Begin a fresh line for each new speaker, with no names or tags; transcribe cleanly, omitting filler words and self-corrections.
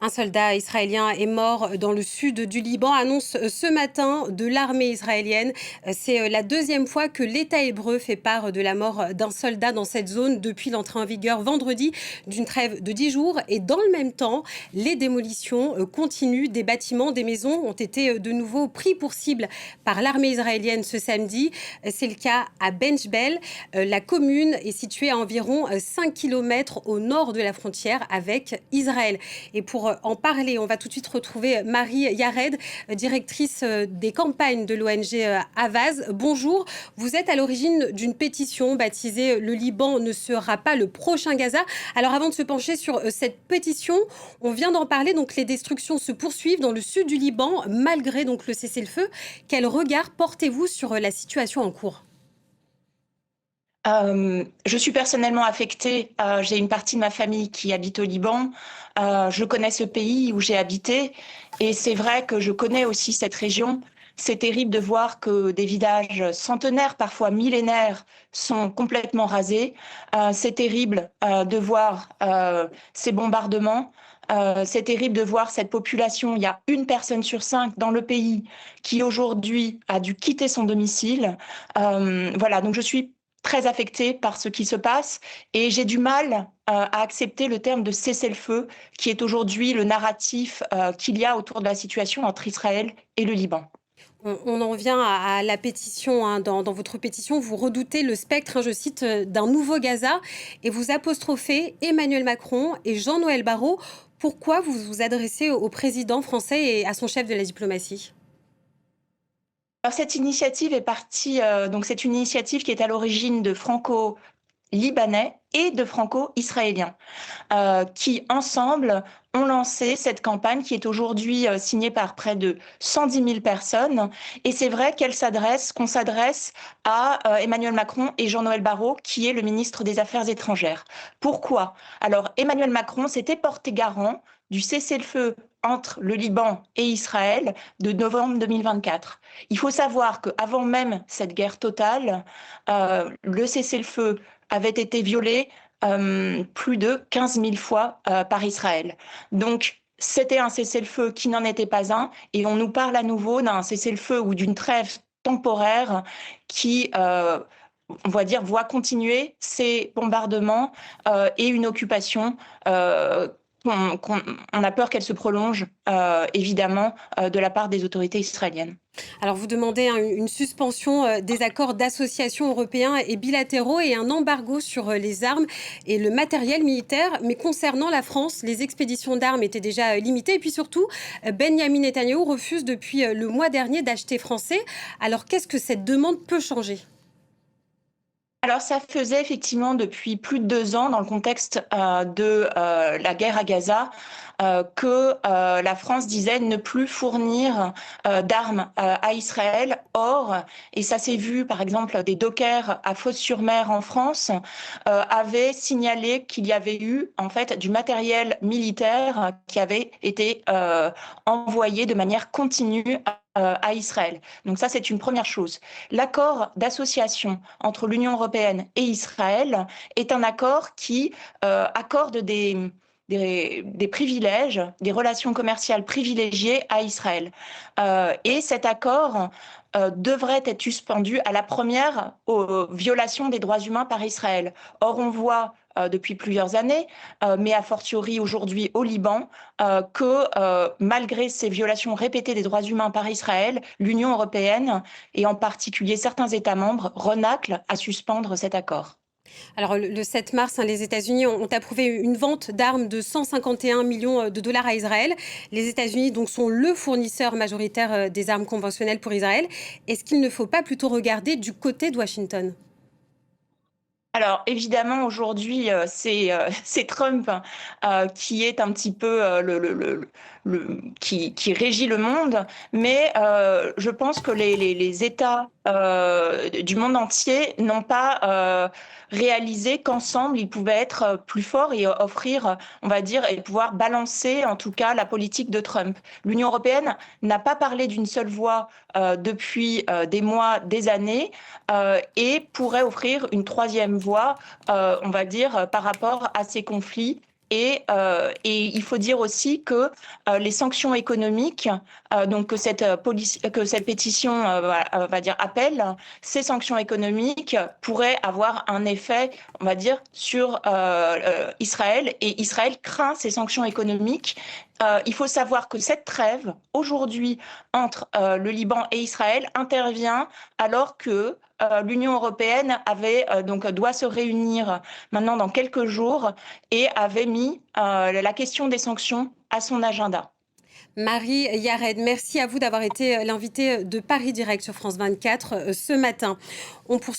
Un soldat israélien est mort dans le sud du Liban, annonce ce matin de l'armée israélienne. C'est la deuxième fois que l'État hébreu fait part de la mort d'un soldat dans cette zone depuis l'entrée en vigueur vendredi d'une trêve de 10 jours. Et dans le même temps, les démolitions continuent. Des bâtiments, des maisons ont été de nouveau pris pour cible par l'armée israélienne ce samedi. C'est le cas à Benjbel. La commune est située à environ 5 km au nord de la frontière avec Israël. Et pour en parler, on va tout de suite retrouver Marie Yared, directrice des campagnes de l'ONG Havas. Bonjour, vous êtes à l'origine d'une pétition baptisée « Le Liban ne sera pas le prochain Gaza ». Alors avant de se pencher sur cette pétition, on vient d'en parler, donc les destructions se poursuivent dans le sud du Liban malgré donc le cessez-le-feu. Quel regard portez-vous sur la situation en cours ?
Je suis personnellement affectée. J'ai une partie de ma famille qui habite au Liban. Je connais ce pays où j'ai habité et c'est vrai que je connais aussi cette région. C'est terrible de voir que des villages centenaires, parfois millénaires, sont complètement rasés. C'est terrible de voir ces bombardements. C'est terrible de voir cette population. Il y a une personne sur 5 dans le pays qui aujourd'hui a dû quitter son domicile. Voilà, donc je suis très affectée par ce qui se passe et j'ai du mal à accepter le terme de cessez-le-feu qui est aujourd'hui le narratif qu'il y a autour de la situation entre Israël et le Liban.
On en vient à la pétition. Dans votre pétition, vous redoutez le spectre, je cite, d'un nouveau Gaza et vous apostrophez Emmanuel Macron et Jean-Noël Barrot. Pourquoi vous vous adressez au président français et à son chef de la diplomatie ?
Alors cette initiative est partie, donc c'est une initiative qui est à l'origine de franco-libanais et de franco-israéliens, qui ensemble ont lancé cette campagne qui est aujourd'hui signée par près de 110 000 personnes. Et c'est vrai qu'on s'adresse à Emmanuel Macron et Jean-Noël Barrot, qui est le ministre des Affaires étrangères. Pourquoi? Alors Emmanuel Macron s'était porté garant du cessez-le-feu entre le Liban et Israël de novembre 2024. Il faut savoir qu'avant même cette guerre totale, le cessez-le-feu avait été violé plus de 15 000 fois par Israël. Donc, c'était un cessez-le-feu qui n'en était pas un, et on nous parle à nouveau d'un cessez-le-feu ou d'une trêve temporaire qui, on va dire, voit continuer ces bombardements et une occupation. On a peur qu'elle se prolonge, évidemment, de la part des autorités israéliennes.
Alors vous demandez une suspension des accords d'association européens et bilatéraux et un embargo sur les armes et le matériel militaire. Mais concernant la France, les expéditions d'armes étaient déjà limitées. Et puis surtout, Benyamin Netanyahou refuse depuis le mois dernier d'acheter français. Alors qu'est-ce que cette demande peut changer ?
Alors, ça faisait effectivement depuis plus de 2 ans, dans le contexte de la guerre à Gaza, que la France disait ne plus fournir d'armes à Israël. Or, et ça s'est vu, par exemple, des dockers à Fos-sur-Mer en France avaient signalé qu'il y avait eu en fait du matériel militaire qui avait été envoyé de manière continue à Israël. Donc ça, c'est une première chose. L'accord d'association entre l'Union européenne et Israël est un accord qui accorde des privilèges, des relations commerciales privilégiées à Israël. Et cet accord devrait être suspendu à la première violation des droits humains par Israël. Or, on voit depuis plusieurs années, mais a fortiori aujourd'hui au Liban, que malgré ces violations répétées des droits humains par Israël, l'Union européenne et en particulier certains États membres renâclent à suspendre cet accord.
Alors, le 7 mars, les États-Unis ont approuvé une vente d'armes de 151 millions de dollars à Israël. Les États-Unis donc, sont le fournisseur majoritaire des armes conventionnelles pour Israël. Est-ce qu'il ne faut pas plutôt regarder du côté de Washington ?
Alors évidemment aujourd'hui c'est Trump qui est un petit peu qui régit le monde, mais je pense que les États du monde entier n'ont pas réalisé qu'ensemble ils pouvaient être plus forts et offrir, on va dire, et pouvoir balancer en tout cas la politique de Trump. L'Union européenne n'a pas parlé d'une seule voix depuis des mois, des années, et pourrait offrir une troisième voie, on va dire, par rapport à ces conflits Et il faut dire aussi que les sanctions économiques, donc que cette pétition va dire appelle, ces sanctions économiques pourraient avoir un effet, on va dire, sur Israël. Et Israël craint ces sanctions économiques. Il faut savoir que cette trêve, aujourd'hui, entre le Liban et Israël, intervient alors que l'Union européenne doit se réunir maintenant dans quelques jours et avait mis la question des sanctions à son agenda.
Marie Yared, merci à vous d'avoir été l'invitée de Paris Direct sur France 24 ce matin. On poursuit